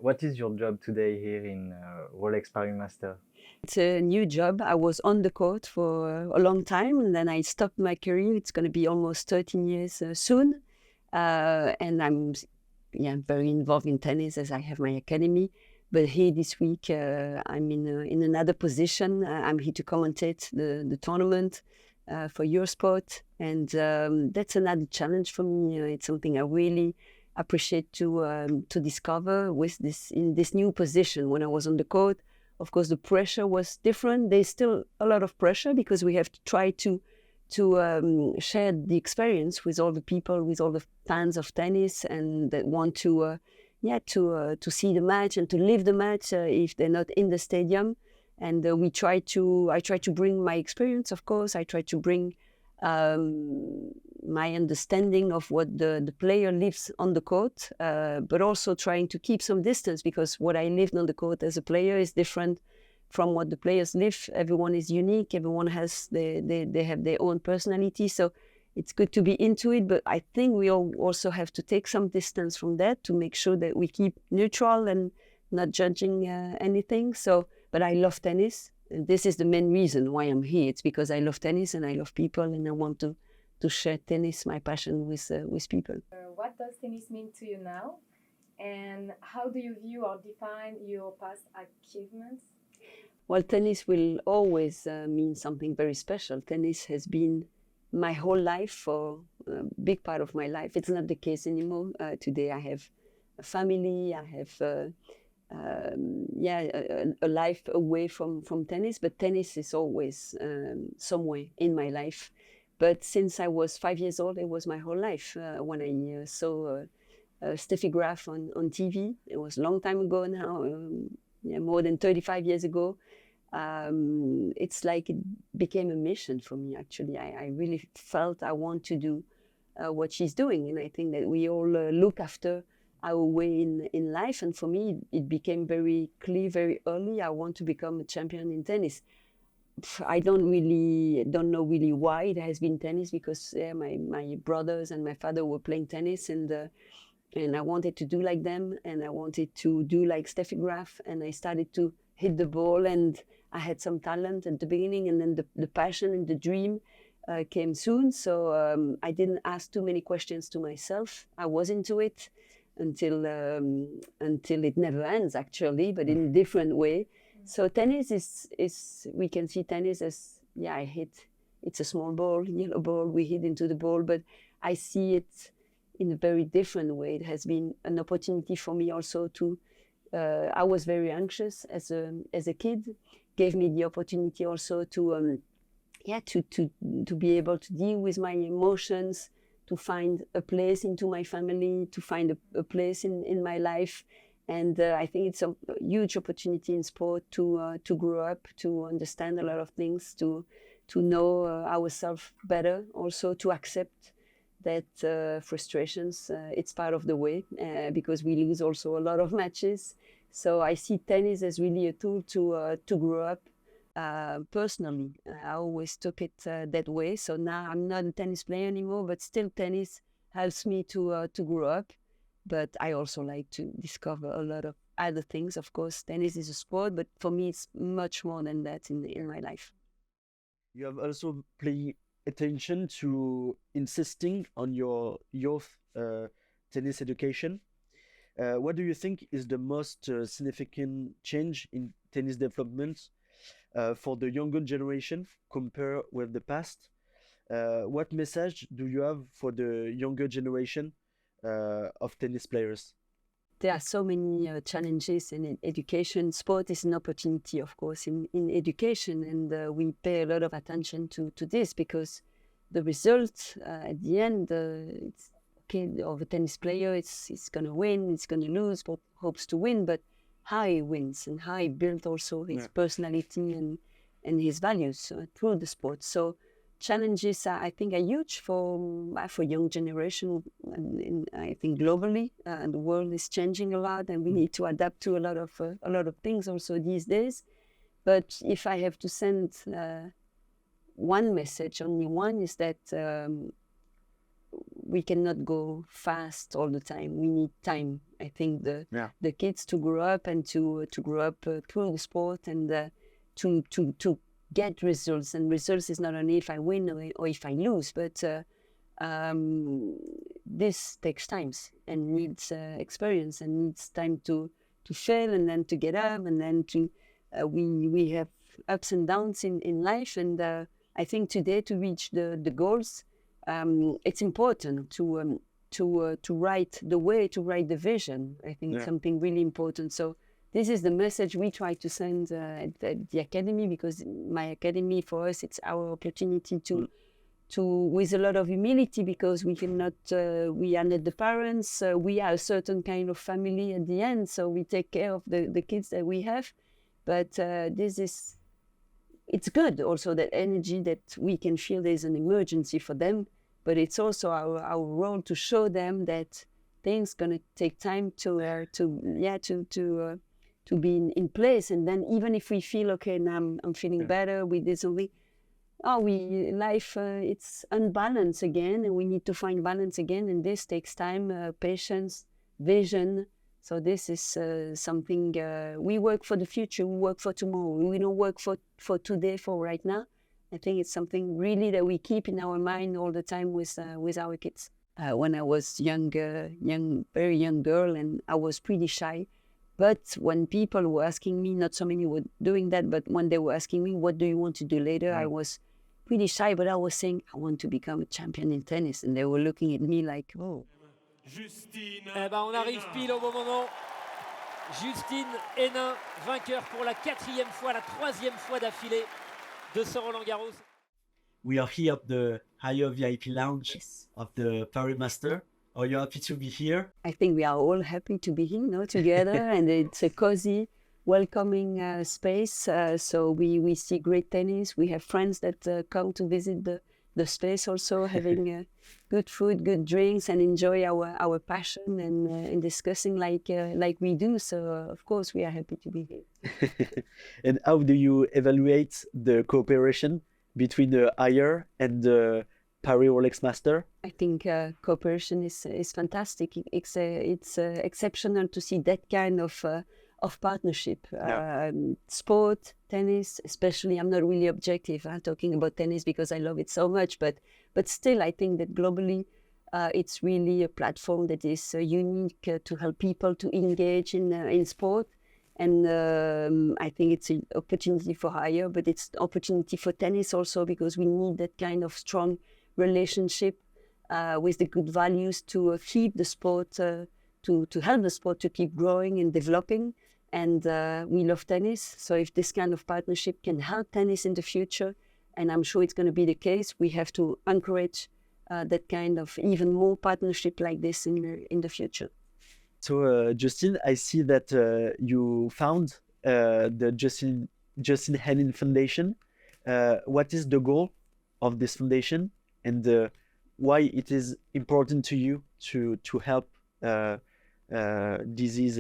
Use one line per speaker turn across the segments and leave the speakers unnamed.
What is your job today here in Rolex Paris Masters?
It's a new job. I was on the court for a long time, and then I stopped my career. It's going to be almost 13 years soon. And I'm very involved in tennis as I have my academy. But here this week, I'm in another position. I'm here to commentate the tournament for Eurosport. And that's another challenge for me. It's something I really appreciate to discover in this new position. When I was on the court, of course, the pressure was different. There's still a lot of pressure because we have to try to share the experience with all the people, with all the fans of tennis, and that want to see the match and to live the match if they're not in the stadium. And I try to bring my experience. Of course, I try to bring my understanding of what the player lives on the court, but also trying to keep some distance, because what I lived on the court as a player is different from what the players live. Everyone is unique. Everyone has they have their own personality. So it's good to be into it, but I think we all also have to take some distance from that to make sure that we keep neutral and not judging anything. So, but I love tennis. And this is the main reason why I'm here. It's because I love tennis and I love people, and I want to share tennis, my passion, with people.
What does tennis mean to you now? And how do you view or define your past achievements?
Well, tennis will always mean something very special. Tennis has been my whole life, for a big part of my life. It's not the case anymore. Today I have a family, I have a life away from tennis, but tennis is always somewhere in my life. But since I was 5 years old, it was my whole life. When I saw Steffi Graf on TV, it was a long time ago now, more than 35 years ago. It's like it became a mission for me, actually. I really felt I want to do what she's doing. And I think that we all look after our way in life. And for me, it became very clear very early. I want to become a champion in tennis. I don't know really why it has been tennis, because my brothers and my father were playing tennis, and I wanted to do like them, and I wanted to do like Steffi Graf, and I started to hit the ball, and I had some talent at the beginning, and then the passion and the dream came soon. So I didn't ask too many questions to myself. I was into it until it never ends, actually, but in a different way. So tennis is we can see tennis as, it's a small ball, yellow ball, we hit into the ball, but I see it in a very different way. It has been an opportunity for me also to, I was very anxious as a kid, gave me the opportunity also to be able to deal with my emotions, to find a place into my family, to find a place in my life. And I think it's a huge opportunity in sport to grow up, to understand a lot of things, to know ourselves better, also to accept that frustrations, it's part of the way, because we lose also a lot of matches. So I see tennis as really a tool to grow up personally. I always took it that way. So now I'm not a tennis player anymore, but still tennis helps me to grow up. But I also like to discover a lot of other things. Of course, tennis is a sport, but for me, it's much more than that in my life.
You have also paid attention to insisting on your youth tennis education. What do you think is the most significant change in tennis development for the younger generation compared with the past? What message do you have for the younger generation of tennis players?
There are so many challenges in education. Sport is an opportunity, of course, in education, and we pay a lot of attention to this, because the result at the end, it's okay, of a tennis player, it's going to win, it's going to lose, but hopes to win, but how he wins and how he built also his personality and his values through the sport. So challenges, I think, are huge for young generation. And I think globally, the world is changing a lot, and we need to adapt to a lot of things also these days. But if I have to send one message, only one, is that we cannot go fast all the time. We need time. I think the kids to grow up and to grow up through the sport and to get results. And results is not only if I win or if I lose, but this takes time and needs experience and needs time to fail and then to get up and then to we have ups and downs in life. And I think today to reach the goals, it's important to write the way, to write the vision. I think it's something really important. So this is the message we try to send at the academy, because my academy for us, it's our opportunity to with a lot of humility, because we cannot, we are not the parents, we are a certain kind of family at the end, so we take care of the kids that we have. But it's good also, that energy that we can feel there's an emergency for them, but it's also our role to show them that things gonna take time to be in place. And then even if we feel okay, now I'm feeling better with this only, life it's unbalanced again, and we need to find balance again, and this takes time, patience, vision. So this is something we work for the future, we work for tomorrow. We don't work for today, for right now. I think it's something really that we keep in our mind all the time with our kids. When I was very young girl, and I was pretty shy. But when people were asking me, not so many were doing that, but when they were asking me, what do you want to do later? I was pretty shy, but I was saying, I want to become a champion in tennis. And they were looking at me like, oh.
Justine. Eh ben, on arrive pile au bon moment. Justine Henin, vainqueur pour la 4e fois, la 3e fois d'affilée de ce Roland-Garros.
We are here at the higher VIP lounge of the Paris Masters. Are you happy to be here?
I think we are all happy to be here, together, and it's a cozy, welcoming space. So we see great tennis. We have friends that come to visit the space also, having good food, good drinks, and enjoy our passion and discussing like we do. So of course we are happy to be here.
And how do you evaluate the cooperation between the higher and the Paris Rolex Master?
I think cooperation is fantastic. It's exceptional to see that kind of partnership. Sport, tennis, especially. I'm not really objective. I'm talking about tennis because I love it so much. But still, I think that globally, it's really a platform that is unique to help people to engage in sport. And I think it's an opportunity for higher, but it's an opportunity for tennis also, because we need that kind of strong relationship with the good values to keep the sport, to help the sport to keep growing and developing. And we love tennis. So if this kind of partnership can help tennis in the future, and I'm sure it's going to be the case, we have to encourage that kind of even more partnership like this in the future.
So Justine, I see that you found the Justine Henin Foundation. What is the goal of this foundation, and why it is important to you to help disease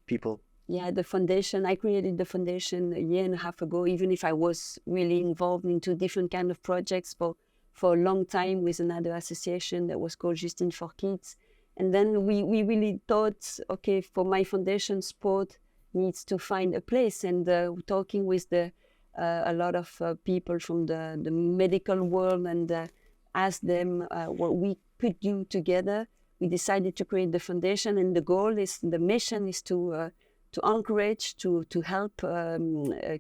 people?
Yeah, the foundation, I created the foundation a year and a half ago, even if I was really involved into different kind of projects for a long time with another association that was called Justine for Kids. And then we really thought, okay, for my foundation, sport needs to find a place. And talking with a lot of people from the medical world and asked them what we could do together, we decided to create the foundation. And the mission is to encourage, to help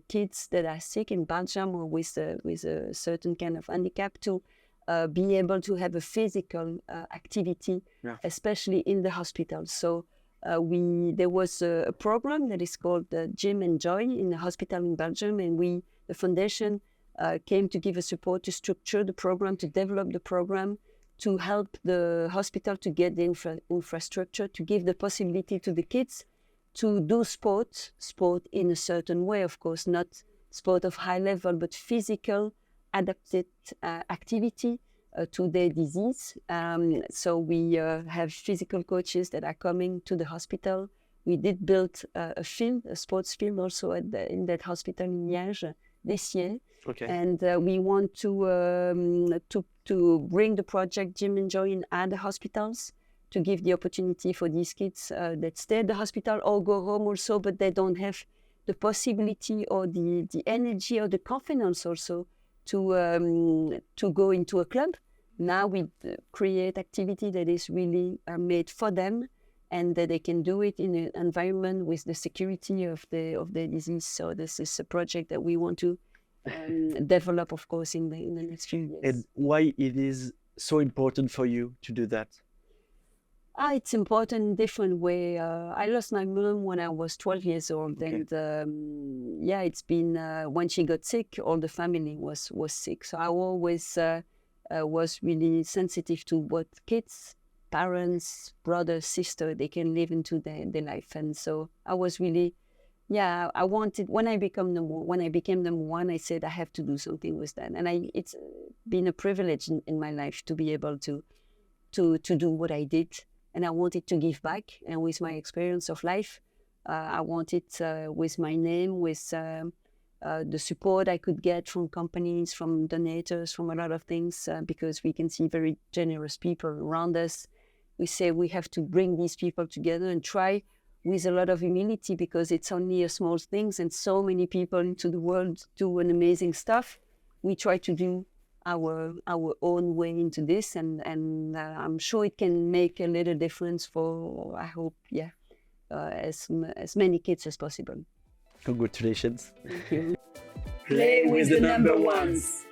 kids that are sick in Belgium or with a certain kind of handicap to be able to have a physical activity, especially in the hospital. So there was a program that is called Gym and Joy in the hospital in Belgium, and the foundation came to give us support to structure the program, to develop the program, to help the hospital to get the infrastructure, to give the possibility to the kids to do sport in a certain way, of course, not sport of high level, but physical, adapted activity to their disease. So we have physical coaches that are coming to the hospital We did build a film, a sports film, also in that hospital in Liège this year.
Okay.
And we want to bring the project Gym and Joy in other hospitals to give the opportunity for these kids that stay at the hospital or go home also, but they don't have the possibility or the energy or the confidence also to go into a club. Now we create activity that is really made for them, and that they can do it in an environment with the security of the disease. So this is a project that we want to develop, of course, in the next few years.
And why it is so important for you to do that?
It's important in different way. I lost my mom when I was 12 years old,
Okay.
and it's been when she got sick, all the family was sick. So I always was really sensitive to what kids, parents, brothers, sisters, they can live into their life. And so I was really, I wanted, when I became number one, I said I have to do something with that. And it's been a privilege in my life to be able to do what I did. And I wanted to give back. And with my experience of life, I wanted with my name, with the support I could get from companies, from donators, from a lot of things, because we can see very generous people around us. We say we have to bring these people together and try with a lot of humility, because it's only a small things and so many people into the world do an amazing stuff. We try to do our own way into this, and I'm sure it can make a little difference for, I hope, as many kids as possible.
Congratulations.
Thank you.
Play with the number ones.